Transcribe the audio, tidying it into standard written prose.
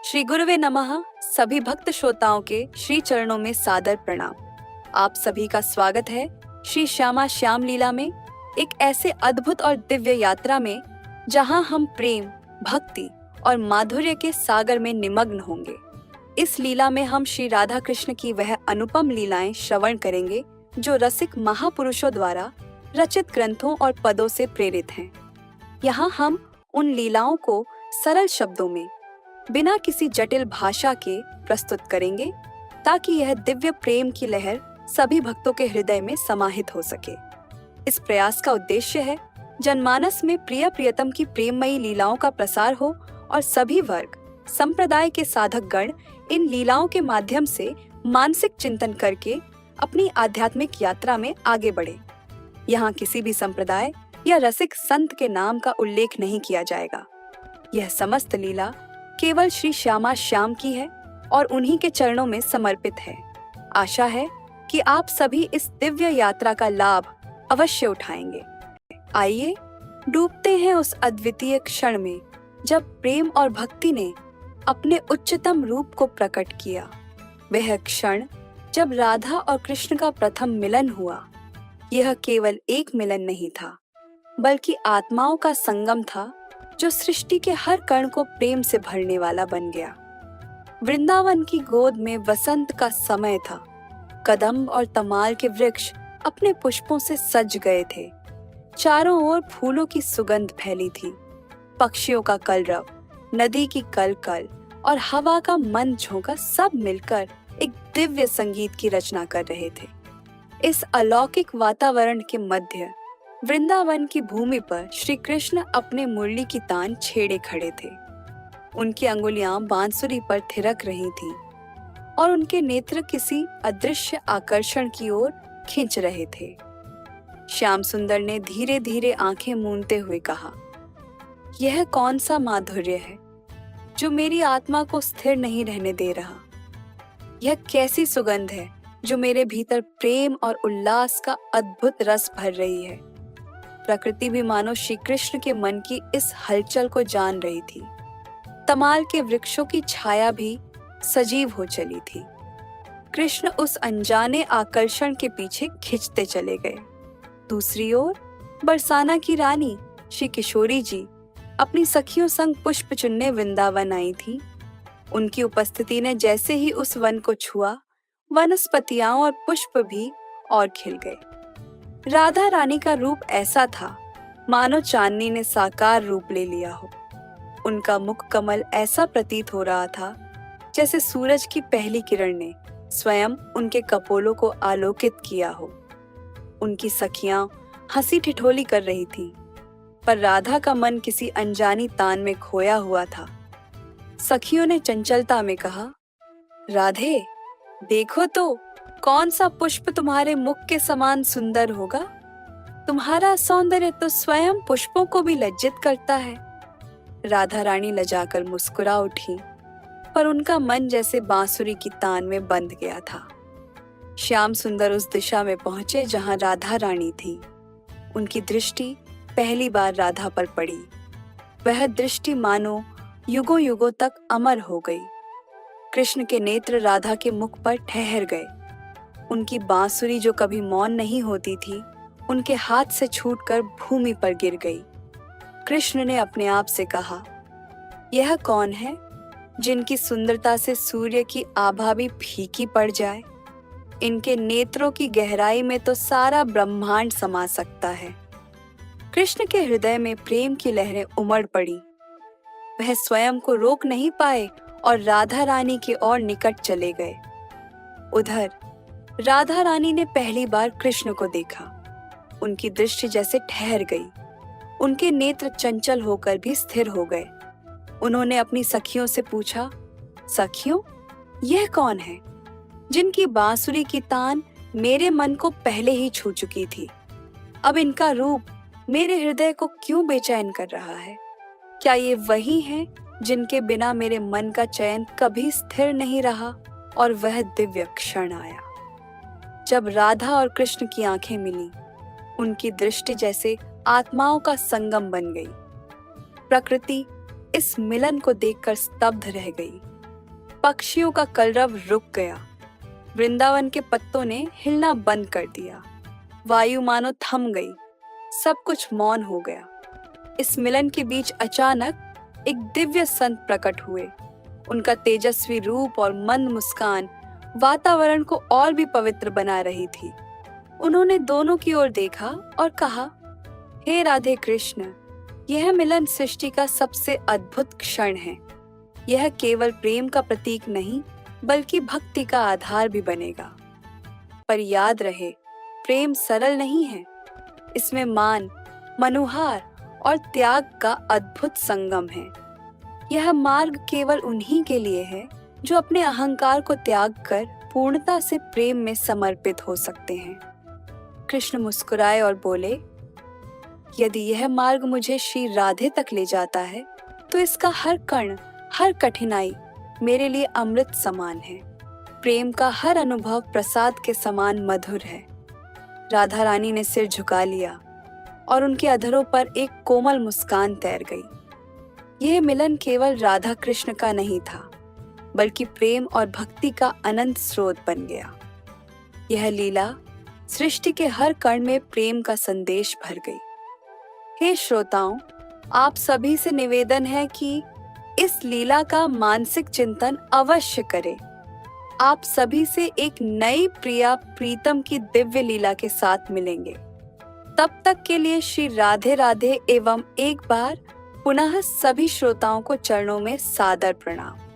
श्री गुरुवे नमः। सभी भक्त श्रोताओं के श्री चरणों में सादर प्रणाम। आप सभी का स्वागत है श्री श्यामा श्याम लीला में, एक ऐसे अद्भुत और दिव्य यात्रा में जहां हम प्रेम, भक्ति और माधुर्य के सागर में निमग्न होंगे। इस लीला में हम श्री राधा कृष्ण की वह अनुपम लीलाएं श्रवण करेंगे जो रसिक महापुरुषों द्वारा रचित ग्रंथों और पदों से प्रेरित हैं। यहाँ हम उन लीलाओं को सरल शब्दों में, बिना किसी जटिल भाषा के प्रस्तुत करेंगे, ताकि यह दिव्य प्रेम की लहर सभी भक्तों के हृदय में समाहित हो सके। इस प्रयास का उद्देश्य है जनमानस में प्रिय प्रियतम की प्रेममयी लीलाओं का प्रसार हो और सभी वर्ग, संप्रदाय के साधक गण इन लीलाओं के माध्यम से मानसिक चिंतन करके अपनी आध्यात्मिक यात्रा में आगे बढ़े। यहाँ किसी भी संप्रदाय या रसिक संत के नाम का उल्लेख नहीं किया जाएगा। यह समस्त लीला केवल श्री श्यामा श्याम की है और उन्हीं के चरणों में समर्पित है। आशा है कि आप सभी इस दिव्य यात्रा का लाभ अवश्य उठाएंगे। आइए डूबते हैं उस अद्वितीय क्षण में जब प्रेम और भक्ति ने अपने उच्चतम रूप को प्रकट किया। वह क्षण जब राधा और कृष्ण का प्रथम मिलन हुआ। यह केवल एक मिलन नहीं था, बल्कि आत्माओं का संगम था जो सृष्टि के हर कण को प्रेम से भरने वाला बन गया। वृंदावन की गोद में वसंत का समय था। कदम्ब और तमाल के वृक्ष अपने पुष्पों से सज गए थे। चारों ओर फूलों की सुगंध फैली थी। पक्षियों का कलरव, नदी की कलकल और हवा का मंद झोंका सब मिलकर एक दिव्य संगीत की रचना कर रहे थे। इस अलौकिक वातावरण के मध्य वृंदावन की भूमि पर श्री कृष्ण अपने मुरली की तान छेड़े खड़े थे। उनकी अंगुलियां बांसुरी पर थिरक रही थीं और उनके नेत्र किसी अदृश्य आकर्षण की ओर खींच रहे थे। श्याम सुंदर ने धीरे धीरे आंखें मूंदते हुए कहा, यह कौन सा माधुर्य है जो मेरी आत्मा को स्थिर नहीं रहने दे रहा। यह कैसी सुगंध है जो मेरे भीतर प्रेम और उल्लास का अद्भुत रस भर रही है। प्रकृति भी मानो श्री कृष्ण के मन की इस हलचल को जान रही थी। तमाल के वृक्षों की छाया भी सजीव हो चली थी। कृष्ण उस अनजाने आकर्षण के पीछे खिंचते चले गए। दूसरी ओर बरसाना की रानी श्री किशोरी जी अपनी सखियों संग पुष्प चुनने वृंदावन आई थी। उनकी उपस्थिति ने जैसे ही उस वन को छुआ, वनस्पतियां और पुष्प भी और खिल गए। राधा रानी का रूप ऐसा था मानो चांदनी ने साकार रूप ले लिया हो। उनका मुख कमल ऐसा प्रतीत हो रहा था जैसे सूरज की पहली किरण ने स्वयं उनके कपोलों को आलोकित किया हो। उनकी सखियां हंसी ठिठोली कर रही थीं, पर राधा का मन किसी अनजानी तान में खोया हुआ था। सखियों ने चंचलता में कहा, राधे देखो तो कौन सा पुष्प तुम्हारे मुख के समान सुंदर होगा। तुम्हारा सौंदर्य तो स्वयं पुष्पों को भी लज्जित करता है। राधा रानी लजाकर मुस्कुरा उठी, पर उनका मन जैसे बांसुरी की तान में बंध गया था। श्याम सुंदर उस दिशा में पहुंचे जहां राधा रानी थी। उनकी दृष्टि पहली बार राधा पर पड़ी। वह दृष्टि मानो युगों युगों तक अमर हो गई। कृष्ण के नेत्र राधा के मुख पर ठहर गए। उनकी बांसुरी जो कभी मौन नहीं होती थी, उनके हाथ से छूटकर भूमि पर गिर गई। कृष्ण ने अपने आप से कहा, यह कौन है जिनकी सुंदरता से सूर्य की आभा भी फीकी पड़ जाए। इनके नेत्रों की गहराई में तो सारा ब्रह्मांड समा सकता है। कृष्ण के हृदय में प्रेम की लहरें उमड़ पड़ी। वह स्वयं को रोक नहीं पाए और राधा रानी की ओर निकट चले गए। उधर राधा रानी ने पहली बार कृष्ण को देखा। उनकी दृष्टि जैसे ठहर गई। उनके नेत्र चंचल होकर भी स्थिर हो गए। उन्होंने अपनी सखियों से पूछा, सखियों, यह कौन है जिनकी बांसुरी की तान मेरे मन को पहले ही छू चुकी थी। अब इनका रूप मेरे हृदय को क्यों बेचैन कर रहा है। क्या ये वही हैं जिनके बिना मेरे मन का चयन कभी स्थिर नहीं रहा। और वह दिव्य क्षण आया जब राधा और कृष्ण की आंखें मिली। उनकी दृष्टि जैसे आत्माओं का संगम बन गई। प्रकृति इस मिलन को देखकर स्तब्ध रह गई। पक्षियों का कलरव रुक गया। वृंदावन के पत्तों ने हिलना बंद कर दिया। वायु मानो थम गई। सब कुछ मौन हो गया। इस मिलन के बीच अचानक एक दिव्य संत प्रकट हुए। उनका तेजस्वी रूप और मंद मुस्कान वातावरण को और भी पवित्र बना रही थी। उन्होंने दोनों की ओर देखा और कहा, हे राधे कृष्ण, यह मिलन सृष्टि का सबसे अद्भुत क्षण है। यह केवल प्रेम का प्रतीक नहीं बल्कि भक्ति का आधार भी बनेगा। पर याद रहे, प्रेम सरल नहीं है। इसमें मान, मनुहार और त्याग का अद्भुत संगम है। यह मार्ग केवल उन्हीं के लिए है जो अपने अहंकार को त्याग कर पूर्णता से प्रेम में समर्पित हो सकते हैं। कृष्ण मुस्कुराए और बोले, यदि यह मार्ग मुझे श्री राधे तक ले जाता है तो इसका हर कण, हर कठिनाई मेरे लिए अमृत समान है। प्रेम का हर अनुभव प्रसाद के समान मधुर है। राधा रानी ने सिर झुका लिया और उनके अधरों पर एक कोमल मुस्कान तैर गई। यह मिलन केवल राधा कृष्ण का नहीं था बल्कि प्रेम और भक्ति का अनंत स्रोत बन गया। यह लीला सृष्टि के हर कण में प्रेम का संदेश भर गई। हे श्रोताओं, आप सभी से निवेदन है कि इस लीला का मानसिक चिंतन अवश्य करें। आप सभी से एक नई प्रिया प्रीतम की दिव्य लीला के साथ मिलेंगे। तब तक के लिए श्री राधे राधे एवं एक बार पुनः सभी श्रोताओं को चरणों में सादर प्रणाम।